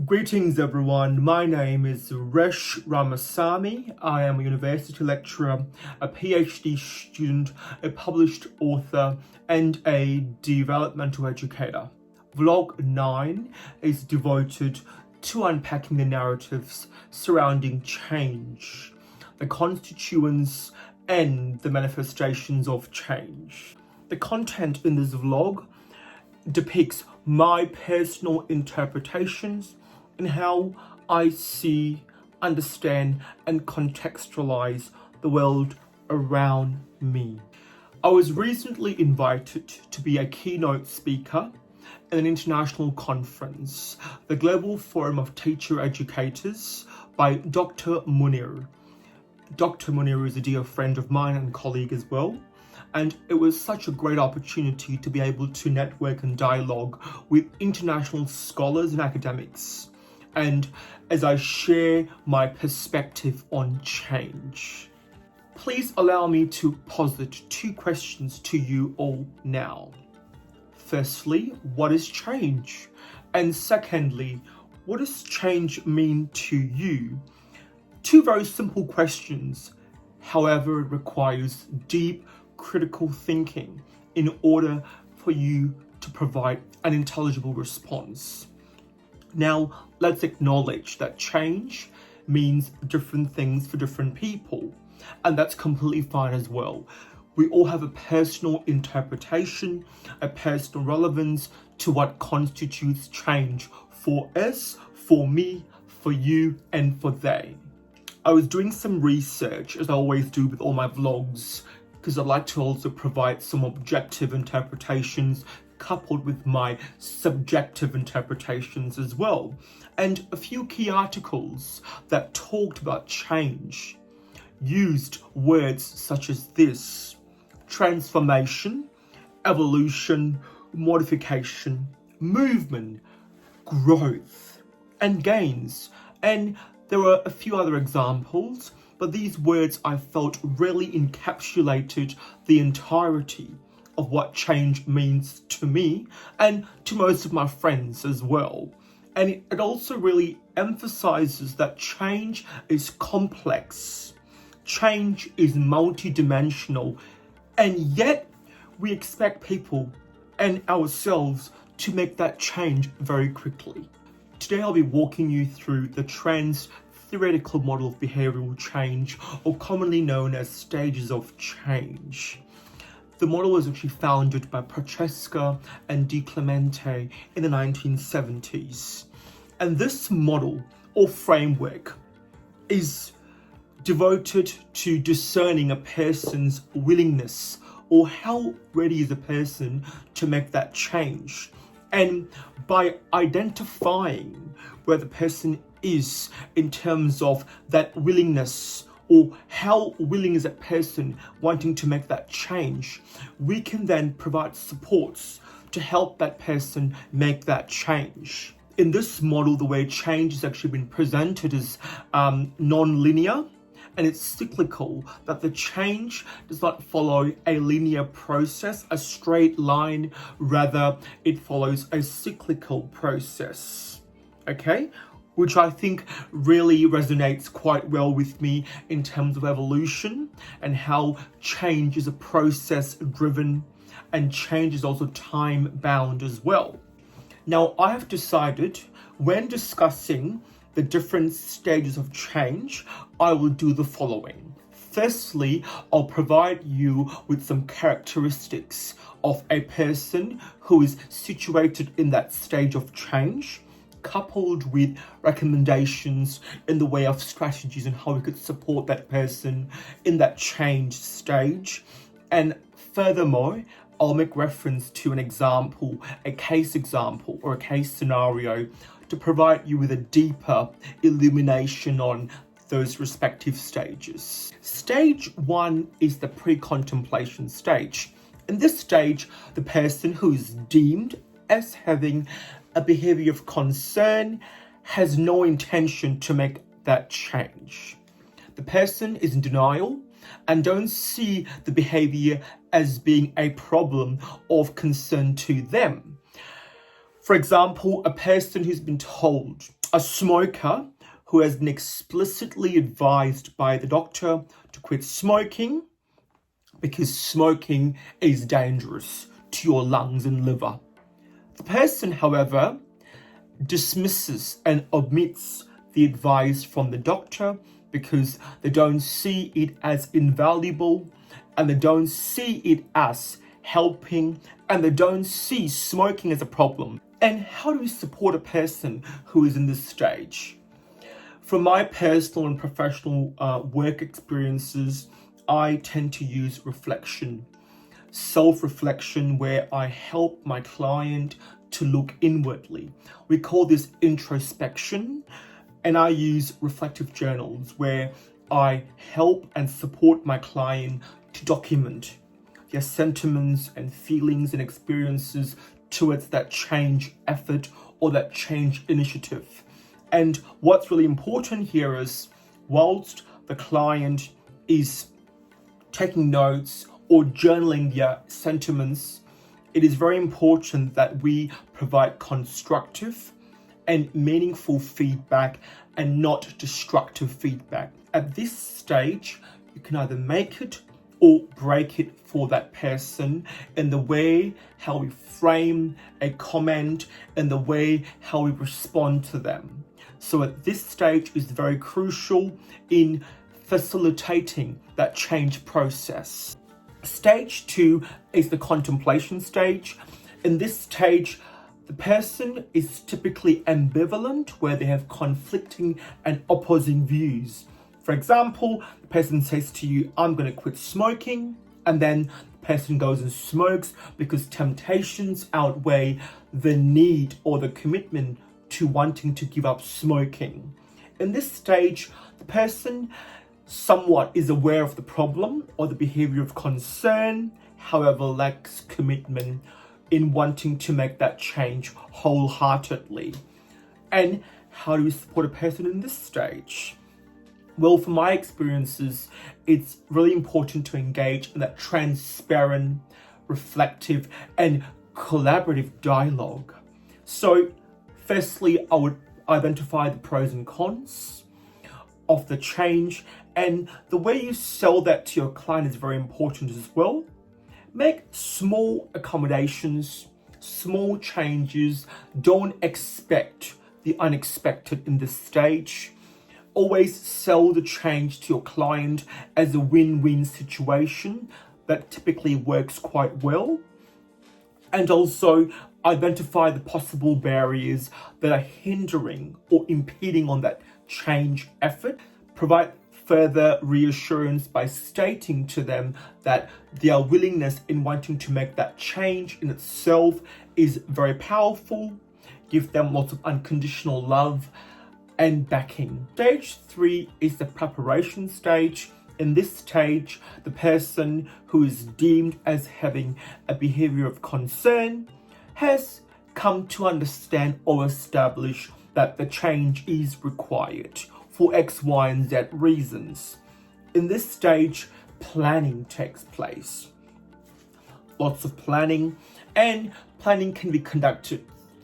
Greetings everyone, my name is Resh Ramasamy. I am a university lecturer, a PhD student, a published author, and a developmental educator. Vlog 9 is devoted to unpacking the narratives surrounding change, the constituents, and the manifestations of change. The content in this vlog depicts my personal interpretations and how I see, understand, and contextualize the world around me. I was recently invited to be a keynote speaker at an international conference, the Global Forum of Teacher Educators, by Dr. Munir. Dr. Munir is a dear friend of mine and colleague as well. And it was such a great opportunity to be able to network and dialogue with international scholars and academics. And as I share my perspective on change, please allow me to posit two questions to you all now. Firstly, what is change? And secondly, what does change mean to you? Two very simple questions. However, it requires deep critical thinking in order for you to provide an intelligible response. Now, let's acknowledge that change means different things for different people, and that's completely fine as well. We all have a personal interpretation, a personal relevance to what constitutes change for us, for me, for you, and for they. I was doing some research, as I always do with all my vlogs, because I'd like to also provide some objective interpretations coupled with my subjective interpretations as well. And a few key articles that talked about change used words such as this: transformation, evolution, modification, movement, growth, and gains. And there were a few other examples, but these words I felt really encapsulated the entirety of what change means to me and to most of my friends as well. And it also really emphasizes that change is complex, change is multidimensional, and yet we expect people and ourselves to make that change very quickly. Today I'll be walking you through the transtheoretical model of behavioural change, or commonly known as stages of change. The model was actually founded by Francesca and Di Clemente in the 1970s. And this model or framework is devoted to discerning a person's willingness, or how ready is a person to make that change. And by identifying where the person is in terms of that willingness, or how willing is that person wanting to make that change, we can then provide supports to help that person make that change. In this model, the way change has actually been presented is non-linear, and it's cyclical, that the change does not follow a linear process, a straight line, rather it follows a cyclical process, okay? Which I think really resonates quite well with me in terms of evolution and how change is a process driven and change is also time bound as well. Now, I have decided when discussing the different stages of change, I will do the following. Firstly, I'll provide you with some characteristics of a person who is situated in that stage of change, coupled with recommendations in the way of strategies and how we could support that person in that change stage. And furthermore, I'll make reference to an example, a case example, or a case scenario to provide you with a deeper illumination on those respective stages. Stage 1 is the pre-contemplation stage. In this stage, the person who is deemed as having a behaviour of concern has no intention to make that change. The person is in denial and don't see the behaviour as being a problem of concern to them. For example, a person who's been told, A smoker who has been explicitly advised by the doctor to quit smoking because smoking is dangerous to your lungs and liver. The person, however, dismisses and omits the advice from the doctor because they don't see it as invaluable and they don't see it as helping and they don't see smoking as a problem. And how do we support a person who is in this stage? From my personal and professional work experiences, I tend to use reflection, self-reflection, where I help my client to look inwardly. We call this introspection, and I use reflective journals where I help and support my client to document their sentiments and feelings and experiences towards that change effort or that change initiative. And what's really important here is, whilst the client is taking notes or journaling their sentiments, it is very important that we provide constructive and meaningful feedback and not destructive feedback. At this stage, you can either make it or break it for that person in the way how we frame a comment and the way how we respond to them. So at this stage is very crucial in facilitating that change process. Stage 2 is the contemplation stage. In this stage, the person is typically ambivalent, where they have conflicting and opposing views. For example, the person says to you, I'm going to quit smoking, and then the person goes and smokes because temptations outweigh the need or the commitment to wanting to give up smoking. In this stage, the person somewhat is aware of the problem or the behaviour of concern, however lacks commitment in wanting to make that change wholeheartedly. And how do we support a person in this stage? Well, from my experiences, it's really important to engage in that transparent, reflective, and collaborative dialogue. So, firstly, I would identify the pros and cons of the change, and the way you sell that to your client is very important as well. Make small accommodations, small changes. Don't expect the unexpected in this stage. Always sell the change to your client as a win-win situation that typically works quite well. And also identify the possible barriers that are hindering or impeding on that change effort. Provide further reassurance by stating to them that their willingness in wanting to make that change in itself is very powerful. Give them lots of unconditional love and backing. Stage 3 is the preparation stage. In this stage, the person who is deemed as having a behaviour of concern has come to understand or establish that the change is required for X, Y, and Z reasons. In this stage, planning takes place. Lots of planning, and planning can be conducted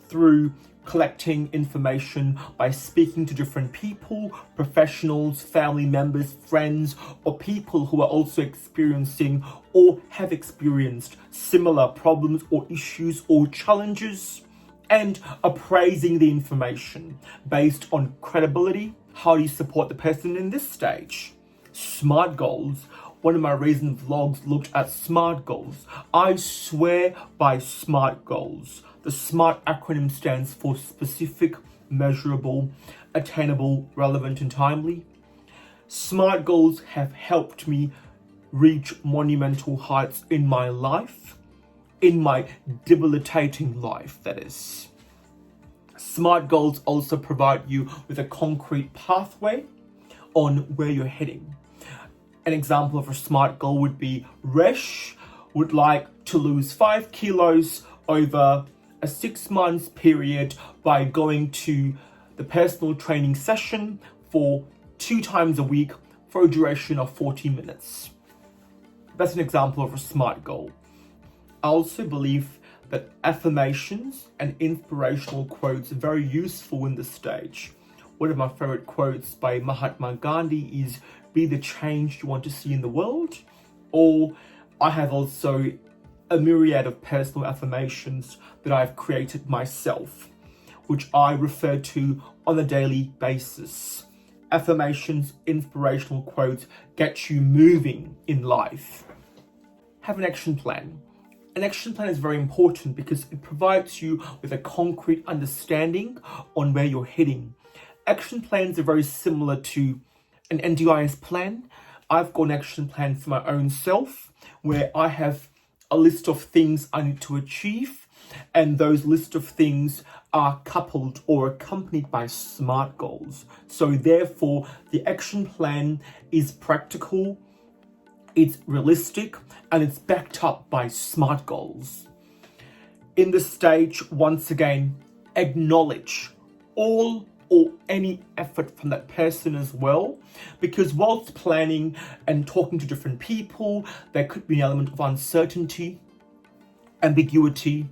through collecting information by speaking to different people, professionals, family members, friends, or people who are also experiencing or have experienced similar problems or issues or challenges, and appraising the information based on credibility. How do you support the person in this stage? SMART goals. One of my recent vlogs looked at SMART goals. I swear by SMART goals. The SMART acronym stands for specific, measurable, attainable, relevant, and timely. SMART goals have helped me reach monumental heights in my life, in my debilitating life, that is. SMART goals also provide you with a concrete pathway on where you're heading. An example of a SMART goal would be Resh would like to lose 5 kilos over a 6 months period by going to the personal training session for 2 times a week for a duration of 40 minutes. That's an example of a SMART goal. I also believe that affirmations and inspirational quotes are very useful in this stage. one of my favorite quotes by Mahatma Gandhi is, "Be the change you want to see in the world." Or I have also a myriad of personal affirmations that I've created myself, which I refer to on a daily basis. Affirmations, inspirational quotes get you moving in life. Have an action plan. An action plan is very important because it provides you with a concrete understanding on where you're heading. Action plans are very similar to an NDIS plan. I've got an action plan for my own self where I have a list of things I need to achieve, and those list of things are coupled or accompanied by SMART goals. So therefore, the action plan is practical, it's realistic, and it's backed up by SMART goals. In this stage, once again, acknowledge all or any effort from that person as well, because whilst planning and talking to different people, there could be an element of uncertainty, ambiguity,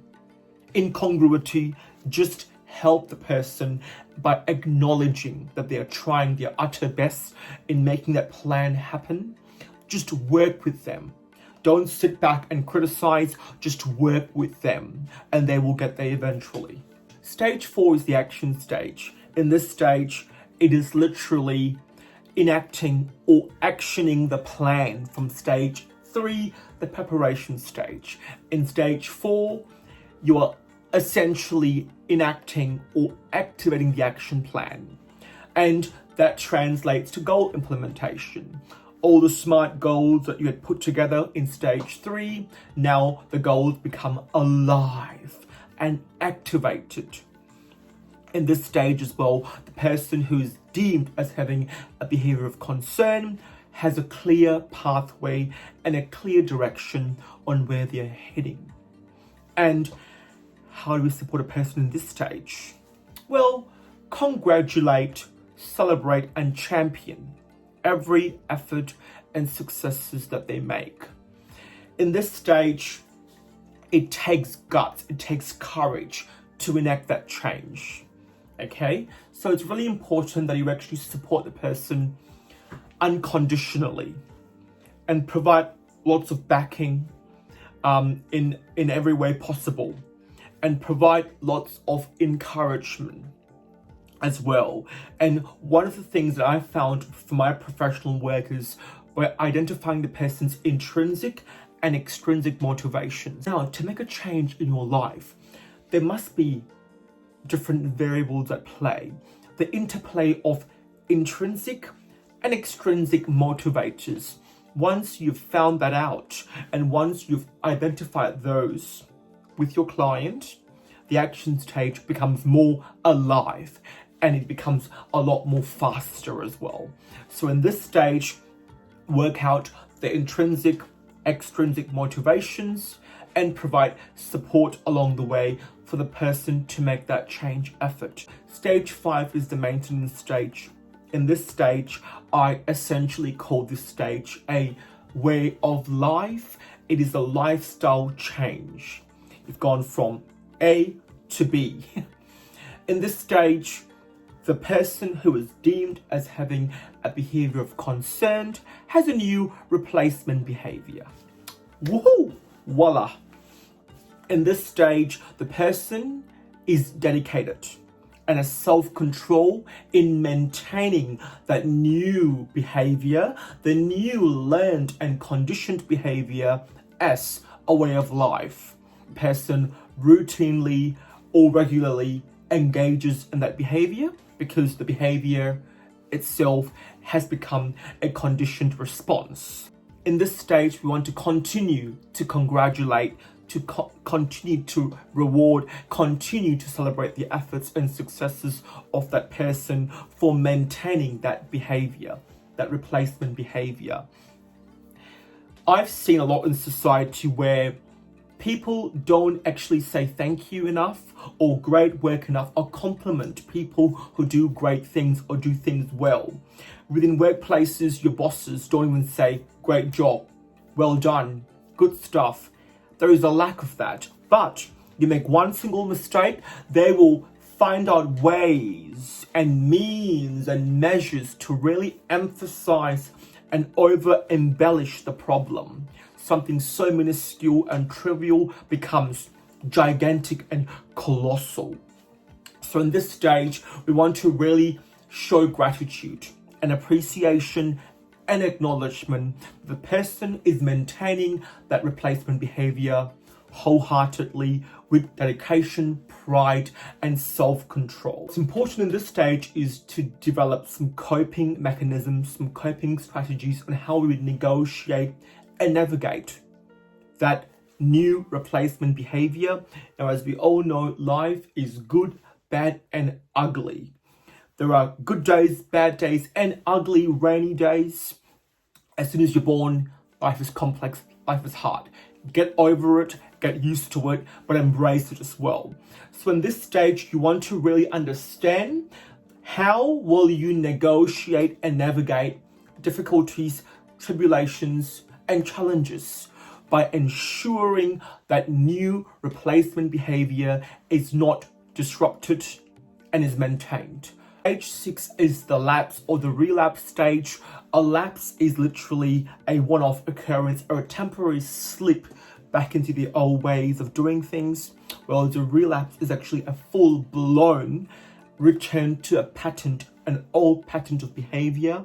incongruity. Just help the person by acknowledging that they are trying their utter best in making that plan happen. Just work with them. Don't sit back and criticize, just work with them, and they will get there eventually. Stage 4 is the action stage. In this stage, it is literally enacting or actioning the plan from stage 3, the preparation stage. In stage 4, you are essentially enacting or activating the action plan. And that translates to goal implementation. All the SMART goals that you had put together in stage 3, now the goals become alive and activated. In this stage as well, the person who is deemed as having a behaviour of concern has a clear pathway and a clear direction on where they're heading. And how do we support a person in this stage? Well, congratulate, celebrate, and champion every effort and successes that they make. In this stage, it takes guts, it takes courage to enact that change. Okay, so it's really important that you actually support the person unconditionally and provide lots of backing in every way possible, and provide lots of encouragement as well. And one of the things that I found for my professional work is by identifying the person's intrinsic and extrinsic motivations. Now, to make a change in your life, there must be different variables at play. The interplay of intrinsic and extrinsic motivators. Once you've found that out, and once you've identified those with your client, the action stage becomes more alive and it becomes a lot more faster as well. So in this stage, work out the intrinsic, extrinsic motivations and provide support along the way for the person to make that change effort. Stage 5 is the maintenance stage. In this stage, I essentially call this stage a way of life. It is a lifestyle change. You've gone from A to B. In this stage, the person who is deemed as having a behaviour of concern has a new replacement behaviour. Woohoo! Voila! In this stage, the person is dedicated and has self-control in maintaining that new behaviour, the new learned and conditioned behaviour as a way of life. The person routinely or regularly engages in that behaviour because the behaviour itself has become a conditioned response. In this stage, we want to continue to congratulate, to continue to reward, continue to celebrate the efforts and successes of that person for maintaining that behaviour, that replacement behaviour. I've seen a lot in society where people don't actually say thank you enough or great work enough or compliment people who do great things or do things well. Within workplaces, your bosses don't even say great job, well done, good stuff. There is a lack of that. But you make one single mistake, they will find out ways and means and measures to really emphasize and over embellish the problem. Something so minuscule and trivial becomes gigantic and colossal. So in this stage, we want to really show gratitude and appreciation and acknowledgement. The person is maintaining that replacement behavior wholeheartedly with dedication, pride, and self-control. What's important in this stage is to develop some coping mechanisms, some coping strategies on how we would negotiate and navigate that new replacement behavior. Now, as we all know, life is good, bad, and ugly. There are good days, bad days, and ugly, rainy days. As soon as you're born, life is complex, life is hard. Get over it, get used to it, but embrace it as well. So in this stage, you want to really understand how will you negotiate and navigate difficulties, tribulations, and challenges by ensuring that new replacement behavior is not disrupted and is maintained. Stage 6 is the lapse or the relapse stage. A lapse is literally a one-off occurrence or a temporary slip back into the old ways of doing things, while the relapse is actually a full-blown return to a pattern, an old pattern of behavior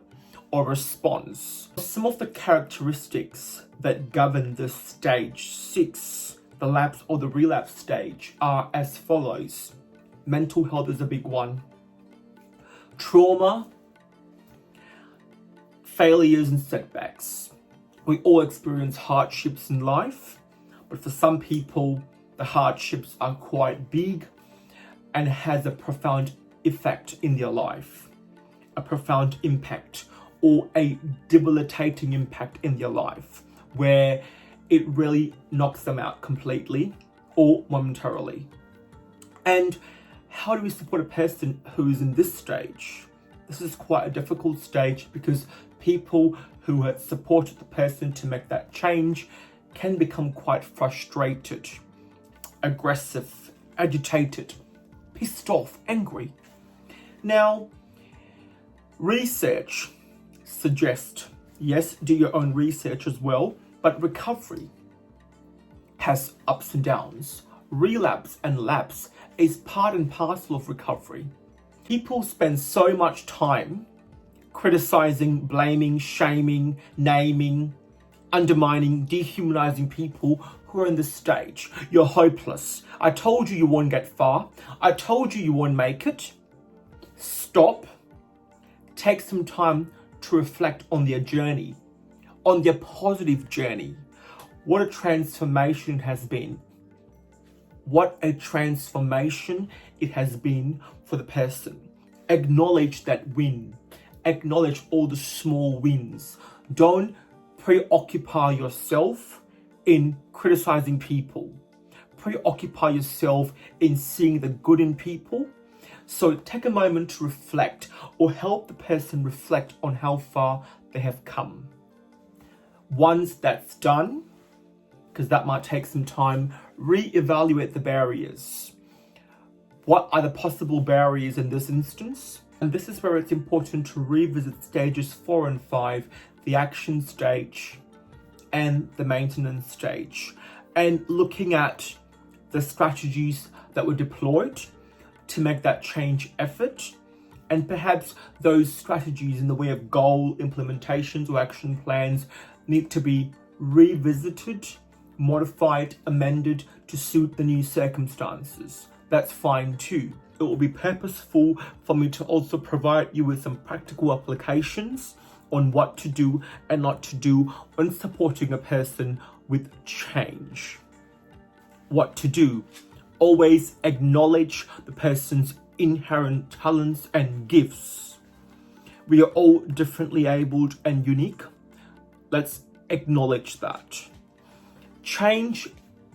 or response. Some of the characteristics that govern this stage 6, the lapse or the relapse stage, are as follows. Mental health is a big one. Trauma, failures and setbacks. We all experience hardships in life, but for some people, the hardships are quite big and has a profound effect in their life, a profound impact or a debilitating impact in their life, where it really knocks them out completely or momentarily. And how do we support a person who is in this stage? This is quite a difficult stage because people who have supported the person to make that change can become quite frustrated, aggressive, agitated, pissed off, angry. Now, research suggests, yes, do your own research as well, but recovery has ups and downs. Relapse and lapse is part and parcel of recovery. People spend so much time criticizing, blaming, shaming, naming, undermining, dehumanizing people who are in this stage. You're hopeless. I told you won't get far. I told you won't make it. Stop. Take some time to reflect on their journey, on their positive journey. What a transformation it has been. What a transformation it has been for the person. Acknowledge that win. Acknowledge all the small wins. Don't preoccupy yourself in criticizing people. Preoccupy yourself in seeing the good in people. So take a moment to reflect or help the person reflect on how far they have come. Once that's done, because that might take some time, re-evaluate the barriers. What are the possible barriers in this instance? And this is where it's important to revisit stages 4 and 5, the action stage and the maintenance stage, and looking at the strategies that were deployed to make that change effort, and perhaps those strategies in the way of goal implementations or action plans need to be revisited, modified, amended to suit the new circumstances. That's fine too. It will be purposeful for me to also provide you with some practical applications on what to do and not to do when supporting a person with change. What to do? Always acknowledge the person's inherent talents and gifts. We are all differently abled and unique. Let's acknowledge that. Change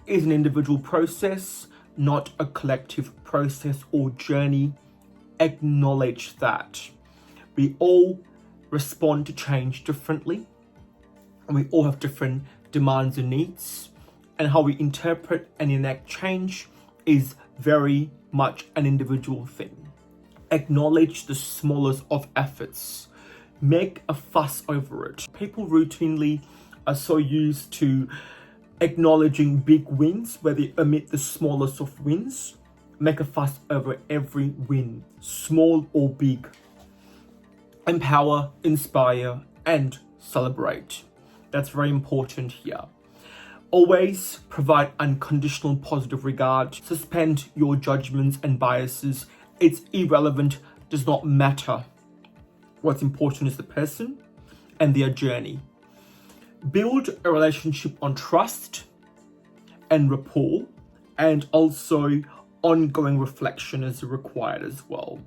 is an individual process, not a collective process or journey. Acknowledge that. We all respond to change differently, and we all have different demands and needs, and how we interpret and enact change is very much an individual thing. Acknowledge the smallest of efforts. Make a fuss over it. People routinely are so used to acknowledging big wins where they omit the smallest of wins. Make a fuss over every win, small or big. Empower, inspire, and celebrate. That's very important here. Always provide unconditional positive regard. Suspend your judgments and biases. It's irrelevant, does not matter. What's important is the person and their journey. Build a relationship on trust and rapport, and also ongoing reflection is required as well.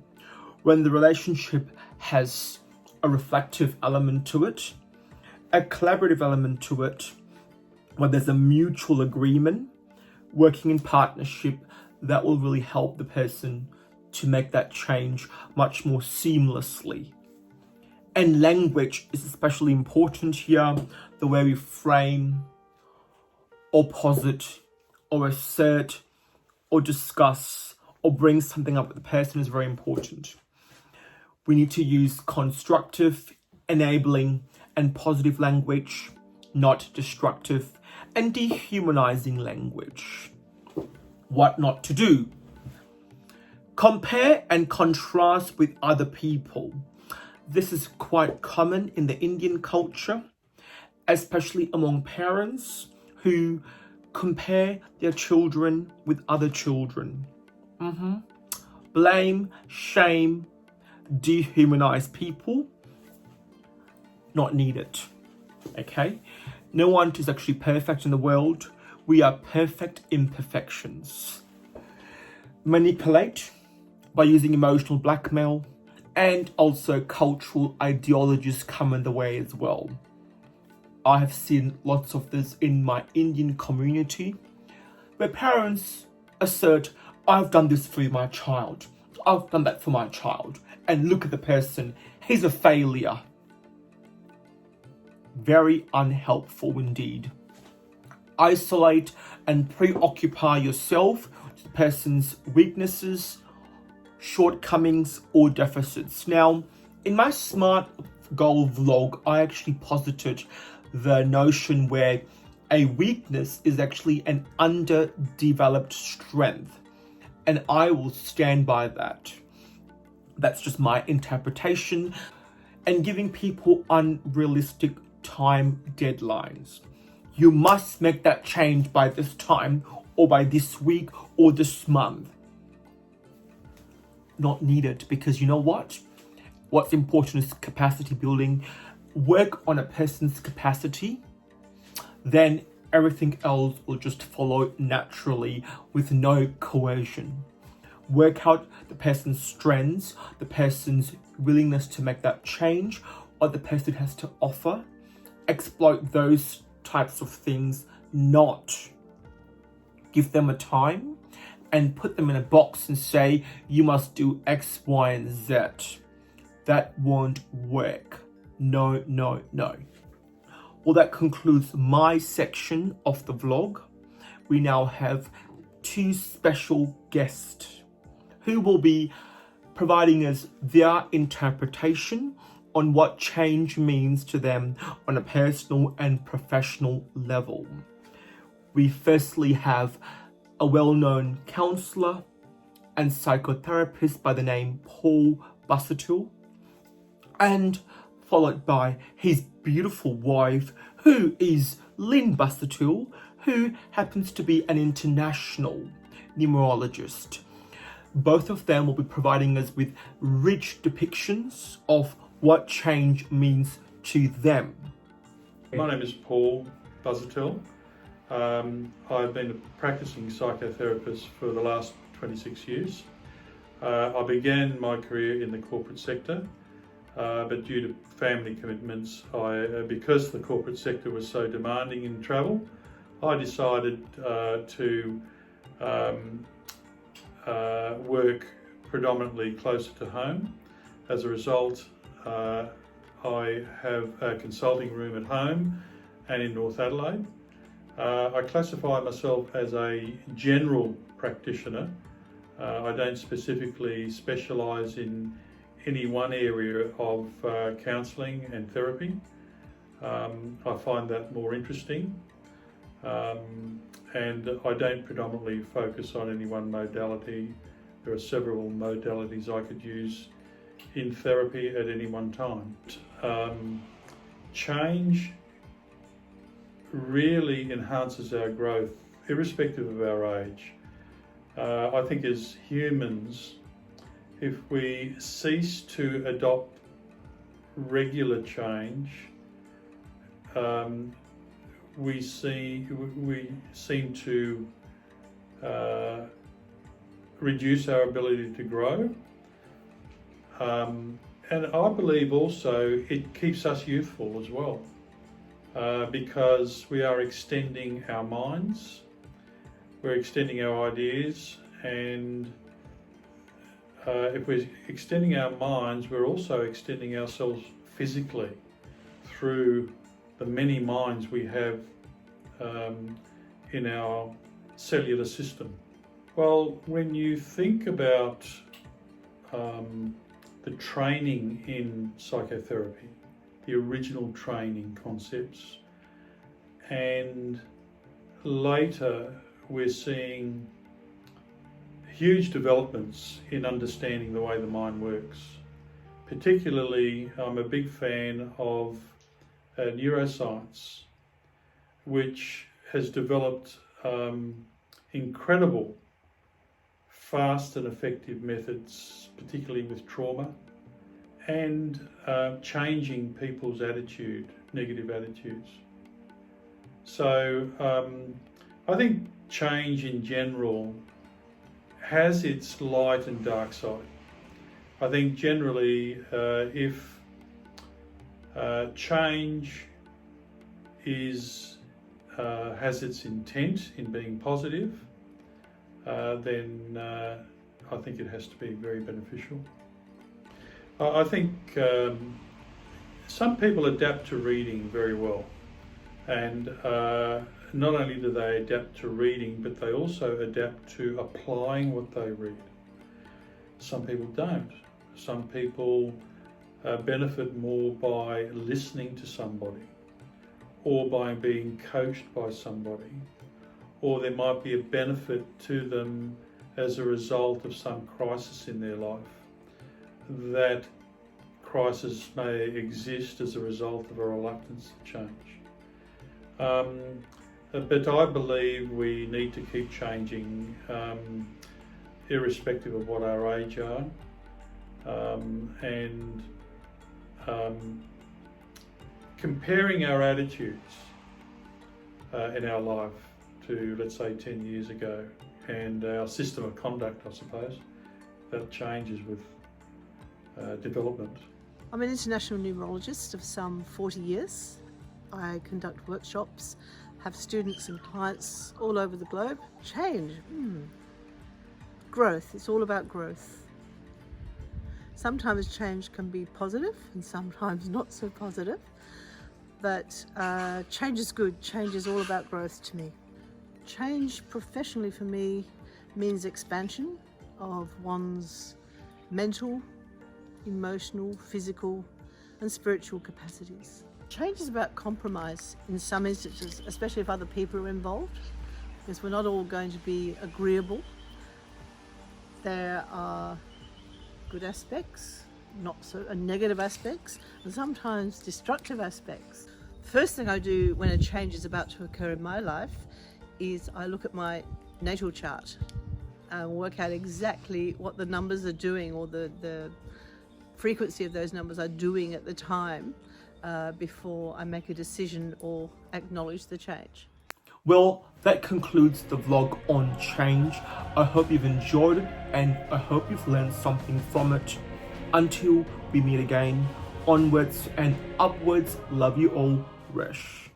When the relationship has a reflective element to it, a collaborative element to it, where there's a mutual agreement, working in partnership, that will really help the person to make that change much more seamlessly. And language is especially important here. The way we frame or posit or assert or discuss or bring something up with the person is very important. We need to use constructive, enabling, and positive language, not destructive and dehumanizing language. What not to do? Compare and contrast with other people. This is quite common in the Indian culture, especially among parents who compare their children with other children. Blame, shame, dehumanize people, not needed. Okay? No one is actually perfect in the world. We are perfect imperfections. Manipulate by using emotional blackmail, and also cultural ideologies come in the way as well. I have seen lots of this in my Indian community, where parents assert, I've done this for my child, I've done that for my child, and look at the person, he's a failure. Very unhelpful indeed. Isolate and preoccupy yourself with the person's weaknesses, shortcomings, or deficits. Now, in my SMART goal vlog, I actually posited the notion where a weakness is actually an underdeveloped strength, and I will stand by that. That's just my interpretation, and giving people unrealistic time deadlines. You must make that change by this time, or by this week, or this month. Not needed, because you know what? What's important is capacity building. Work on a person's capacity, then everything else will just follow naturally with no coercion. Work out the person's strengths, the person's willingness to make that change, what the person has to offer. Exploit those types of things, not give them a time and put them in a box and say, you must do X, Y, and Z. That won't work. No, no, no. Well, that concludes my section of the vlog. We now have two special guests who will be providing us their interpretation on what change means to them on a personal and professional level. We firstly have a well-known counsellor and psychotherapist by the name Lyn Busuttil, and followed by his beautiful wife, who is Lyn Busuttil, who happens to be an international numerologist. Both of them will be providing us with rich depictions of what change means to them. My name is Lyn Busuttil. I've been a practicing psychotherapist for the last 26 years. I began my career in the corporate sector, but due to family commitments, because the corporate sector was so demanding in travel, I decided to work predominantly closer to home. As a result, I have a consulting room at home and in North Adelaide. I classify myself as a general practitioner. I don't specifically specialise in any one area of counselling and therapy. I find that more interesting, and I don't predominantly focus on any one modality. There are several modalities I could use in therapy at any one time. Change really enhances our growth, irrespective of our age. I think as humans, if we cease to adopt regular change, we seem to reduce our ability to grow. And I believe also it keeps us youthful as well, because we are extending our minds, we're extending our ideas, and if we're extending our minds, we're also extending ourselves physically through the many minds we have in our cellular system. Well, when you think about the training in psychotherapy, the original training concepts, and later we're seeing huge developments in understanding the way the mind works. Particularly, I'm a big fan of neuroscience, which has developed incredible, fast and effective methods, particularly with trauma, and changing people's attitude, negative attitudes. So I think change in general has its light and dark side. I think generally if change has its intent in being positive, then I think it has to be very beneficial. I think some people adapt to reading very well, and not only do they adapt to reading, but they also adapt to applying what they read. Some people don't. Some people benefit more by listening to somebody, or by being coached by somebody, or there might be a benefit to them as a result of some crisis in their life. That crisis may exist as a result of a reluctance to change. But I believe we need to keep changing, irrespective of what our age are, and comparing our attitudes in our life to, let's say, 10 years ago, and our system of conduct, I suppose, that changes with development. I'm an international numerologist of some 40 years. I conduct workshops, have students and clients all over the globe. Change, growth, it's all about growth. Sometimes change can be positive and sometimes not so positive, but change is good. Change is all about growth to me. Change professionally for me means expansion of one's mental, emotional, physical and spiritual capacities. Change is about compromise in some instances, especially if other people are involved, because we're not all going to be agreeable. There are good aspects, not so negative aspects, and sometimes destructive aspects. First thing I do when a change is about to occur in my life is I look at my natal chart and work out exactly what the numbers are doing, or the frequency of those numbers are doing at the time before I make a decision or acknowledge the change. Well, that concludes the vlog on change. I hope you've enjoyed it and I hope you've learned something from it. Until we meet again, onwards and upwards, love you all, Resh.